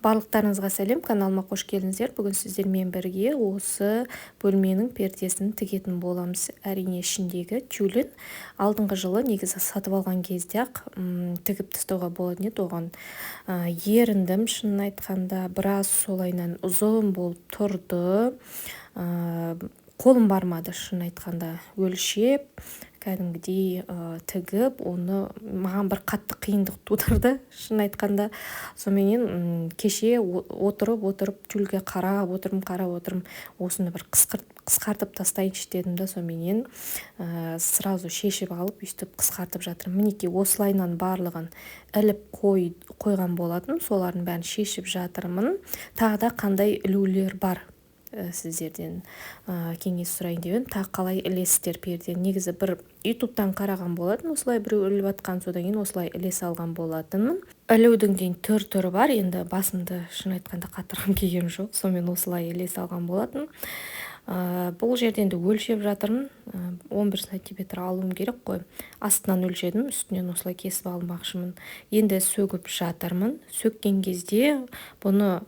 Барлықтарыңызға сәлем, каналыма қош келдіңіздер. Бүгін сіздермен бірге осы бөлменің пердесін тігетін боламыз. Әрине ішіндегі тюлін алдыңғы жылы негізі сатып алған кезде ақ тігіп тастауға болатын еді. Оған еріндім, шынын айтқанда, біраз солайынан ұзын болып тұрды. Қолым бармады, шын айтқанда, өлшеп кәдімгідей тігіп, оны маған бір қатты қиындық тудырды, шын айтқанда. Сонымен кеше отырып тюльге қарап отырым, осыны бір қысқартып тастайыншы дедім да, сонымен сразу шешіп алып, өйстіп қысқартып жатырмын. Мінекей осылайынан барлығын іліп қойған болатын, солардың бәрін шешіп жатырмын. Тағы да қандай ілулер бар сіздерден кеңес сұрайын деп едім. Тағы қалай ілесіздер пердені? Негізі бір ютубтан қараған болатын, осылай біреу іліп атқан, содан кейін осылай ілесе алған болатын. Ілудің дейін түрі бар, енді басымды шын айтқанда қатырғым келген жоқ, сонымен осылай ілесе алған болатын. Бұл жерден де өлшеп жатырмын, 11 сантиметр алуым керек қой. Астынан өлшедім, үстінен осылай кесіп алмақшымын. Енді сөгіп жатырмын. Сөккен кезде бұны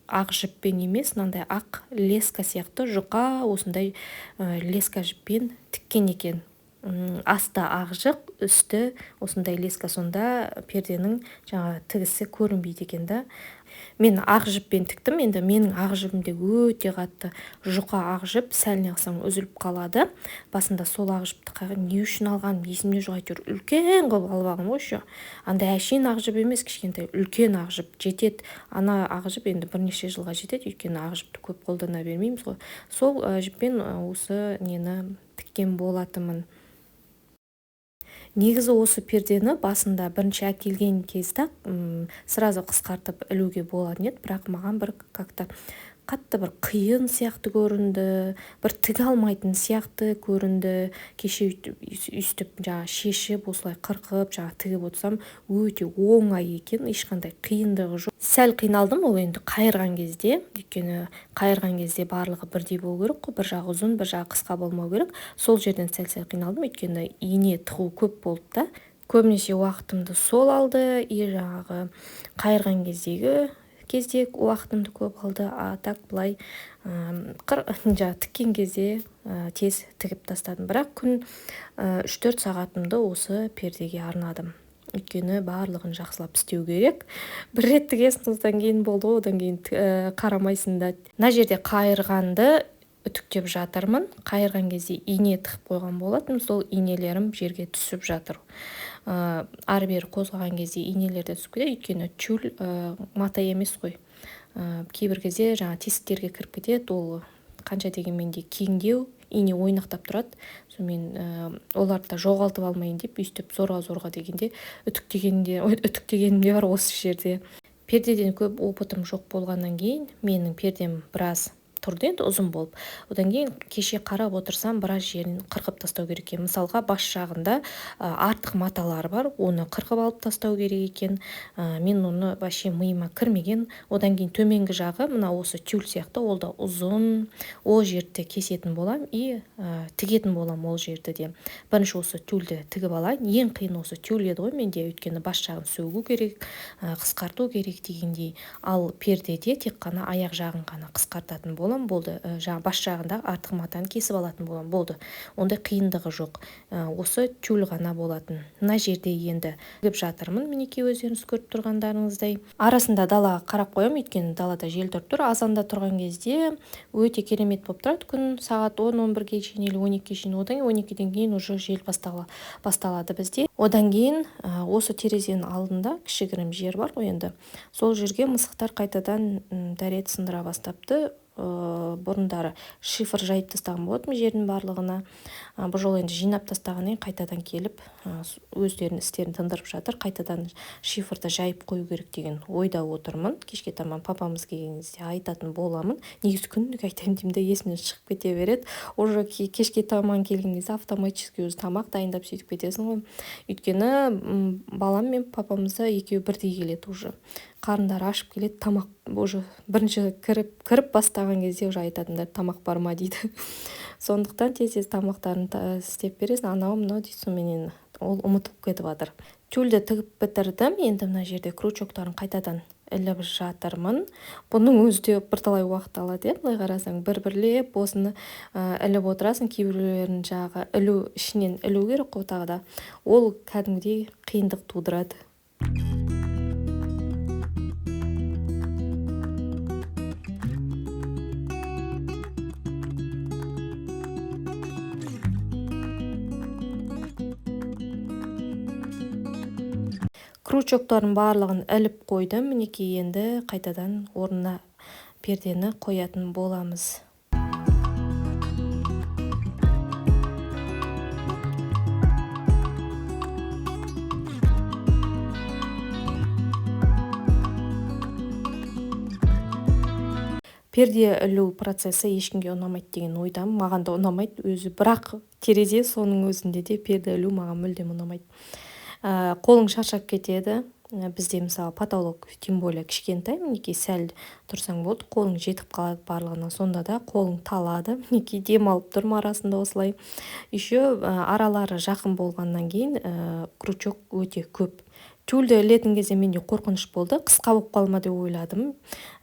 ақ жіппен емес, мынандай ақ леска сияқты жұқа осындай леска жіппен тіккен екен. Асты ақ жіп, үсті осындай леска, сонда перденің жаңа тігісі көрінбейді екен да. Мен ақ жіппен тіктім, енді менің ақ жібімде өте қатты жұқа ақ жіп, сәл неғысаң үзіліп қалады. Басында сол ақ жіпті не үшін алған, есімде жоқ, әйтеуір үлкен қылып алып алғам ғой. Андай әшейін ақ жіп емес, кішкентай үлкен ақ жіп жетеді. Ана ақ жіп енді бірнеше жылға жетеді, өйткені ақ жіпті көп қолдана бермейміз ғой. Сол жіппен осы нені тіккен болатынмын. Негізі осы пердені басында бірінші әкелген кезде сразу қысқартып ілуге болатын еді, бірақ маған бір қатты бір қиын сияқты көрінді, бір тіге алмайтын сияқты көрінді. Кеше өйстіп шешіп, осылай қырқып, тігіп отырсам, өте оңай екен, ешқандай қиындығы жоқ. Сәл қиналдым, ол енді қайырған кезде, өйткені қайырған кезде барлығы бірдей болу керек қой, бір жағы ұзын, бір жағы қысқа болмау керек. Сол жерден сәл қиналдым, өйткені ине тығу көп болды да. Көбінесе уақытымды сол алды, жаңағы қайырған кезде уақытымды көп алды, так былай тіккен кезде тез тігіп тастадым. Бірақ күн 3-4 сағатымды осы пердеге арнадым. Өйткені барлығын жақсылап істеу керек. Бір рет тігесің, одан кейін болды ғой, одан кейін қарамайсың да. Мына жерде қайырғанды үтіктеп жатырмын. Қайырған кезде ине тығып қойған болатын, сол инелерім жерге түсіп жатыр. Ары-бері қозғаған кезде инелерде түсіп кетеді, өйткені тюль мата емес қой. Кейбір кезде тесіктерге кіріп кетеді, ол қанша дегенмен де кеңдеу, ине ойнақтап тұрады. Сонымен оларды да жоғалтып алмайын деп, өйстіп зорға дегенде үтіктегенім де бар осы жерде. Пердеден көп опытым жоқ болғаннан кейін менің пердем біраз тұрды, енді ұзын болып. Одан кейін кеше қарап отырсам, біраз жерін қырқып тастау керек екен. Мысалға, бас жағында артық маталар бар, оны қырқып алып тастау керек екен. Мен оны вообще миыма кірмеген. Одан кейін төменгі жағы, мына осы тюль сияқты, ол да ұзын. Ол жерді кесетін болам и тігетін болам ол жерді де. Бірінші осы тюльді тігіп алайын. Ең қиын осы тюль еді ғой менде, өйткені бас жағын сөгу керек, қысқарту керек дегендей. Ал пердеде тек қана аяқ жағын ғана қысқартатын болам. Болды, бас жағында артық матаны кесіп алатын болам, болды. Ондай қиындығы жоқ. Осы тюль ғана болатын. Мына жерде енді тігіп жатырмын, мінекей өздеріңіз көріп тұрғандарыңыздай. Арасында далаға қарап қоям, өйткені далада жел тұрып тұр. Азанда тұрған кезде өте керемет болып тұрады. Күн сағат 10-11-ге шейін, 12-ге шейін, одан 12-ден кейін уже жел басталады бізде. Одан кейін осы терезенің алдында кішігірім жер бар ғой енді. Сол жерге мысықтар қайтадан дәрет сындыра бастапты. Бұрындары шифр жайып тастаған болатын жердің барлығына. Бұл жолы енді жинап тастағаннан қайтадан келіп өздерінің істерін тындырып жатыр. Қайтадан шифрды жайып қою керек деген ойда отырмын. Кешке таман папамыз келген кезде айтатын боламын. Негізі күндік айтайын деймін де есімнен шығып кете береді. Уже кешке таман келген кезде автоматически өзі тамақ дайындап сөйтіп кетесің ғой. Өйткені балам мен папамызда екеуі бірдей келеді уже. Қарындары ашып келеді, тамақ уже бірінші кіріп бастаған кезде уже айтатындар, тамақ бар ма дейді. Сондықтан тез тамақтарын істеп бересің, анау мынау дейді, сонымен ол ұмытылып кетіп жатыр. Тюльді тігіп бітірдім. Енді мына жерде крючоктарын қайтадан іліп жатырмын. Бұның өзі де бірталай уақыт алады, былай қарасаң, бір-бірлеп осыны іліп отырасың, кейбіреулерін жағы ілу ішінен ілу керек қой тағы да. Ол кәдімгідей қиындық тудырады. Крючоктарын барлығын іліп қойдым. Мінекей енді қайтадан орнына пердені қоятын боламыз. Перде ілу процесі ешкімге ұнамайды деген ойдамын. Маған да ұнамайды өзі, бірақ терезе соның өзінде де перде ілу маған мүлдем ұнамайды. Қолың шаршап кетеді. Бізде мысалы потолок, тем более кішкентай, мінекей сәл тұрсаң болды, қолың жетіп қалады барлығына. Сонда да қолың талады. Мінекей демалып тұрмын арасында осылай. Еще аралары жақын болғаннан кейін крючок өте көп. Тюльді ілетін кезде менде қорқыныш болды. Қысқа болып қалма деп ойладым.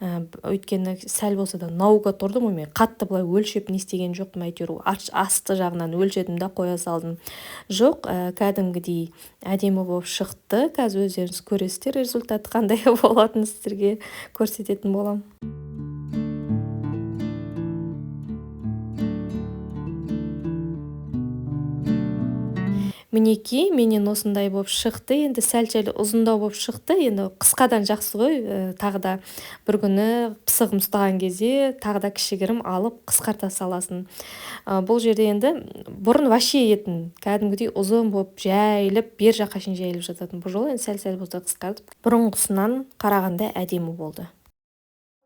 Өйткені сәл болса да науға тұрдым, мен қатты былай өлшеп не істеген жоқпын, әйтеуір асты жағынан өлшедім да қоя салдым. Жоқ, кәдімгідей әдемі болып шықты. Қазір өздеріңіз көресіздер, результаты қандай болатынын сіздерге көрсететін боламын. Мінекей, менен осындай болып шықты. Енді сәл-сәл ұзындау болып шықты. Енді қысқадан жақсы ғой. Тағы да бір күні пысығым ұстаған кезде тағы да кішігірім алып қысқарта саласын. Бұл жерде енді бұрын вообще етін кәдімгідей ұзын болып жайылып, бер жаққа шейін жайылып жататын. Бұл жолы енді сәл-сәл болса қысқартып, бұрынғысынан қарағанда әдемі болды.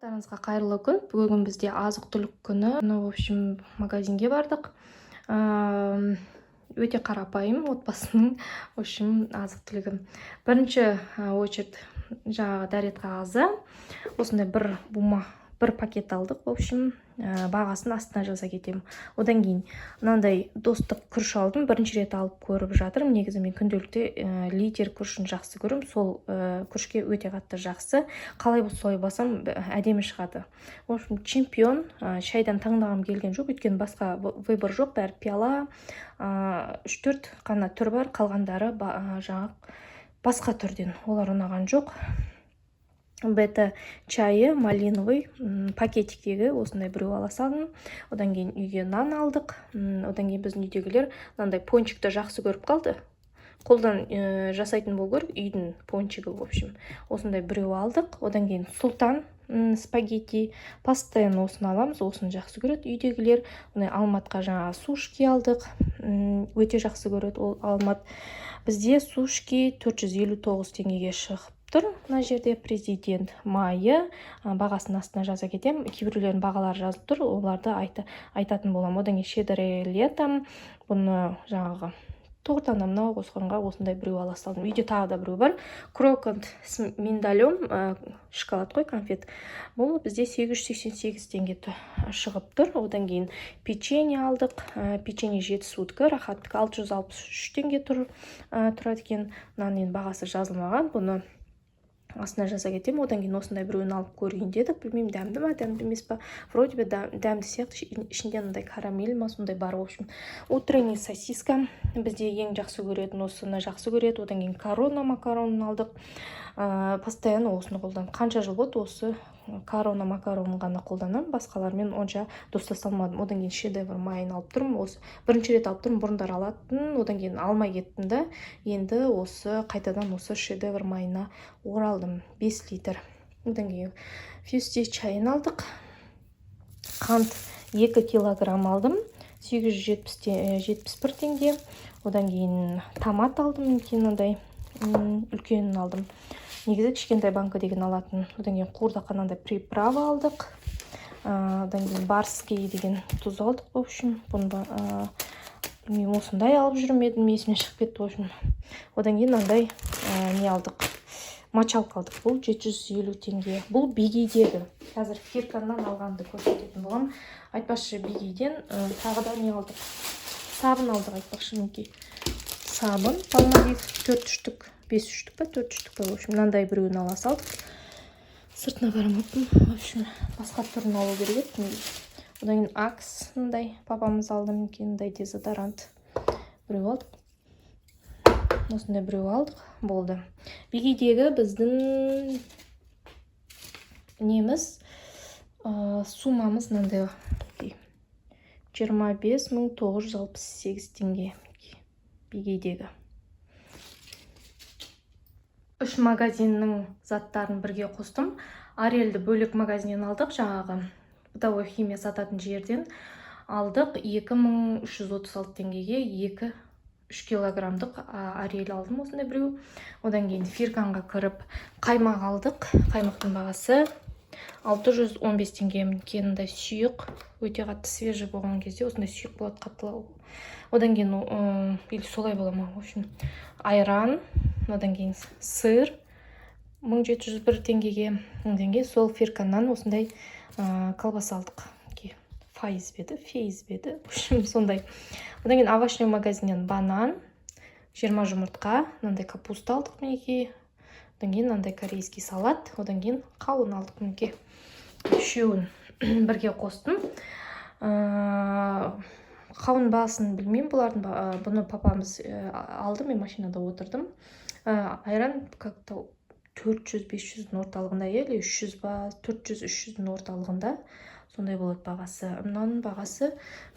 Қайырларыңызға қайырлы күн. Бүгін бізде азық-түлік күні. В общем, магазинге бардық. Өте қарапайым отбасының азық-түлігі. Бірінші очередь жаңағы дәрет қағазы. Осындай бір пакет алдық. Бағасын астына жаза кетемін. Одан кейін мынандай достық күріш алдым. Бірінші рет алып көріп жатырмын. Негізі мен күнделікті литер күрішін жақсы көрім. Сол күрішке өте қатты жақсы. Қалай болса солай басам әдемі шығады. Чемпион шайдан таңдағым келген жоқ. Өйткені басқа выбор жоқ. Бәрі пиала, 3-4 қана түр бар. Қалғандары басқа түрден. Олар ұнаған жоқ. Бета чайы малиновый пакетиктегі осындай біреу ала салдым. Одан кейін үйге нан алдық. Одан кейін біздің үйдегілер мынандай пончикті жақсы көріп қалды. Қолдан жасайтын болу керек, үйдің пончигі, в общем. Осындай біреу алдық. Одан кейін султан спагетти, постоянно осыны аламыз, осыны жақсы көреді үйдегілер. Алматқа жаңа сушки алдық. Өте жақсы көреді ол Алмат. Бізде сушки 459 теңгеге шығып тұр. Мына жерде президент майы бағасын астына жаза кетем. Кейбіреулердің бағалары жазылып тұр, оларды айтатын болам. Одан кейін щедрое летом, бұны жаңағы тоғыртанымнау қосқанға осындай біреу ала салдым. Үйде тағы да біреу бар. Крокант с миндалем, шоколад қой, конфет. Бұл бізде 888 теңге шығып тұр. Одан кейін печенье алдық. Печенье 7 сутка, рахаттық 663 теңге тұрады екен. Мынаның бағасы жазылмаған. Бұны астына жаза кетем. Одан кейін осындай біреуін алып көрейін дедік. Білмеймін, дәмді ма, дәмді емес па. Вроде бы дәмді сияқты, ішінде мындай карамель ма, сондай бар. В общем, утренний сосиска. Бізде ең жақсы көретін осыны жақсы көреді. Одан кейін корона макаронын алдық. Постоянно осыны қолданып. Қанша жыл болды осы корона макаронын ғана қолданам. Басқалармен онша достаса алмадым. Одан кейін шедевр майын алып тұрмын. Осы бірінші рет алып тұрмын, бұрындар алатын. Одан кейін алмай кеттім да. Енді осы қайтадан осы шедевр майына оралдым. 5 литр. Одан кейін фьюсти чайын алдық. Қант 2 килограмм алдым. 871 теңге. Одан кейін томат алдым. Мынандай үлкенін алдым. Негізі кішкентай банка деген алатын. Одан кейін қуырдақ қанандай приправа алдық. Одан кейін барский деген тұз алдық. В общем, мен осындай алып жүрмедім, есімнен шығып кетті. В общем, одан кейін мынандай не алдық. Мочалка алдық. Бұл 750 теңге. Бұл бигейдегі. Қазір фирканнан алғанды көрсететін болам. Айтпақшы бигейден тағы да не алдық. Сабын алдық, айтпақшы мінекей. Сабын, 4 штук, 5 штук па, 4 штук па. В общем, мынандай біреуін ала салдық. Одан кейін сыртына қарамаппын. В общем, басқа түрін алу керек еді. Одан кейін Акс мындай папамыз алды мінекей, мындай дезодорант. Біреу алдық. Осындай біреу алдық, болды. Бегейдегі біздің неміз сумамыз мынандай 25.968 теңге. Бегейдегі 3 магазиннің заттарын бірге қостым. Арелді бөлек магазиннен алдық, жаңағы бытовой химия сататын жерден алдық. 2336 теңгеге 3 килограммдық Арел алдым, осындай біреу. Одан кейін Фирканға кіріп қаймақ алдық. Қаймақтың бағасы 615 теңге. Кенінде сүйік, өте қатты свежий болған кезде осындай сүйік болады, қаттылау. Одан кейін или солай бола ма, в общем, айран, одан кейін сыр 1701 теңгеге. Одан кейін сол Фирканнан осындай колбаса алдық. Фейз беді, в общем, сондай. Одан кейін овощной магазиннен банан, 20 жұмыртқа, мынандай капуста алдық мінекей. Одан кейін мынандай корейский салат, одан кейін қауын алдық мінекей. Үшеуін бірге қостым. Қауын бағасын білмеймін бұлардың, бұны папамыз алды, мен машинада отырдым. Айран как-то 400-500 орталығында, или 300 ба, 400-300 орталығында. Сондай болады бағасы. Мынаның бағасы,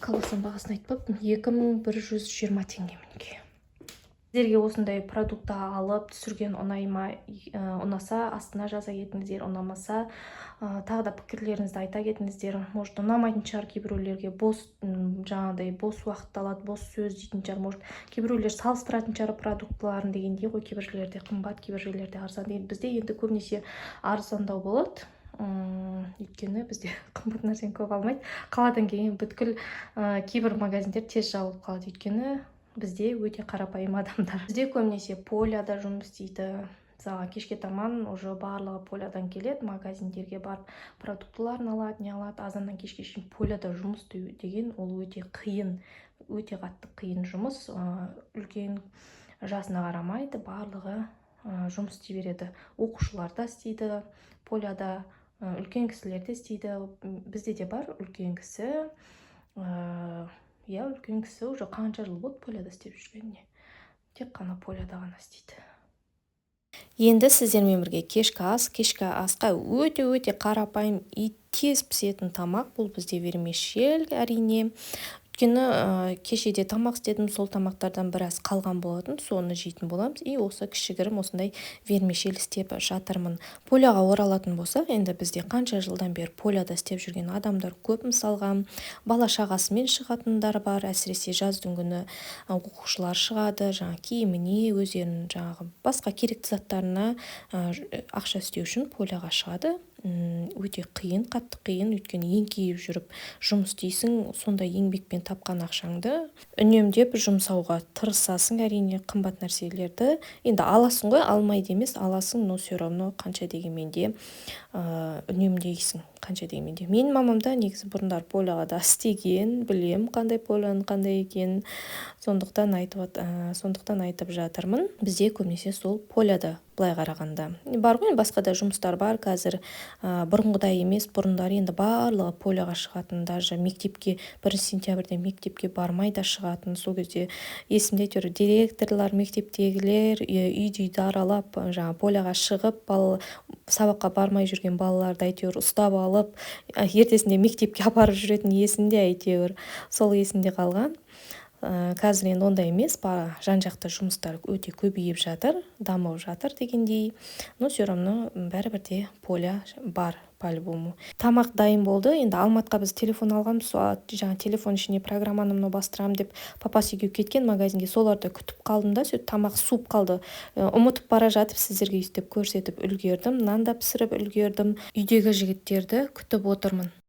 колбасаның бағасын айтпаппын, 2120 теңге мінекей. Сіздерге осындай продукты алып түсірген ұнаса, астына жаза кетіңіздер, ұнамаса, тағы да пікірлеріңізді айта кетіңіздер. Может, ұнамайтын шығар кейбіреулерге, бос уақыт алады, бос сөз дейтін шығар. Может, кейбіреулер салыстыратын шығар продуктыларын дегендей ғой, кейбір жерлерде қымбат, кейбір жерлерде арзан деген. Бізде енді көбінесе арзандау болады. Өйткені бізде қымбат нәрсені көп алмайды. Қаладан кейін бүткіл кейбір магазиндер тез жабылып қалады. Өйткені бізде өте қарапайым адамдар. Бізде көбінесе поляда жұмыс істейді. Кешке таман уже барлығы полядан келеді, магазиндерге барып продуктыларын алады, не алады. Азаннан кешке шейін поляда жұмыс істеу деген ол өте қиын, өте қатты қиын жұмыс. Үлкен жасына қарамайды, барлығы жұмыс істей береді. Оқушылар да істейді поляда, үлкен кісілер де істейді. Бізде де бар үлкен кісі. Үлкен кісі уже қанша жыл болды поляда істеп жүргеніне. Тек қана поляда ғана істейді. Енді сіздермен бірге кешкі асқа өте қарапайым и тез пісетін тамақ. Бұл бізде вермишель, әрине. Өйткені кешеде тамақ істедім, сол тамақтардан біраз қалған болатын, соны жейтін боламыз. И осы кішігірім осындай вермишель істеп жатырмын. Поляға оралатын болсақ, енді бізде қанша жылдан бері поляда істеп жүрген адамдар көп, мысалға бала шағасымен шығатындар бар, әсіресе жаздың күні оқушылар шығады, киіміне, өздерінің басқа керекті заттарына ақша істеу үшін поляға шығады. Өте қиын, қатты қиын, өйткені еңкейіп жүріп жұмыс істейсің, сондай еңбекпен тапқан ақшаңды үнемдеп жұмсауға тырысасың, әрине қымбат нәрселерді. Енді аласың ғой, алмайды емес, аласың, но все равно қанша дегенменде үнемдейсің, қанша дегенменде. Мен мамамда негізі бұрындар поляға да істеген, білем қандай поляның қандай екенін, сондықтан айтып жатырмын. Бізде көбінесе сол поляда былай қарағанда. Бар ғой, басқа да жұмыстар бар қазір, бұрынғыдай емес, бұрындар енді барлығы поляға шығатын, даже мектепке 1 сентябрьде мектепке бармай да шығатын. Сол кезде есімде тұр, директорлар, мектептегілер үйді аралап, поляға шығып, сабаққа бармай жүрген балаларды әйтеуір ұстап алып, ертесінде мектепке апарып жүретін есімде, әйтеуір сол есімде қалған. Қазір енді ондай емес, жан-жақты жұмыстар өте көбейіп жатыр, дамып жатыр дегендей. Но все равно бәрібірде поля бар, по-любому. Тамақ дайын болды. Енді Алматқа біз телефон алғанбыз, телефон ішіне программаны бастырамын деп папасы үйге кеткен магазинге, соларды күтіп қалдым да, тамақ суып қалды. Ұмытып бара жатып сіздерге өйстіп көрсетіп үлгердім. Нан да пісіріп үлгердім. Үйдегі жігіттерді күтіп отырмын.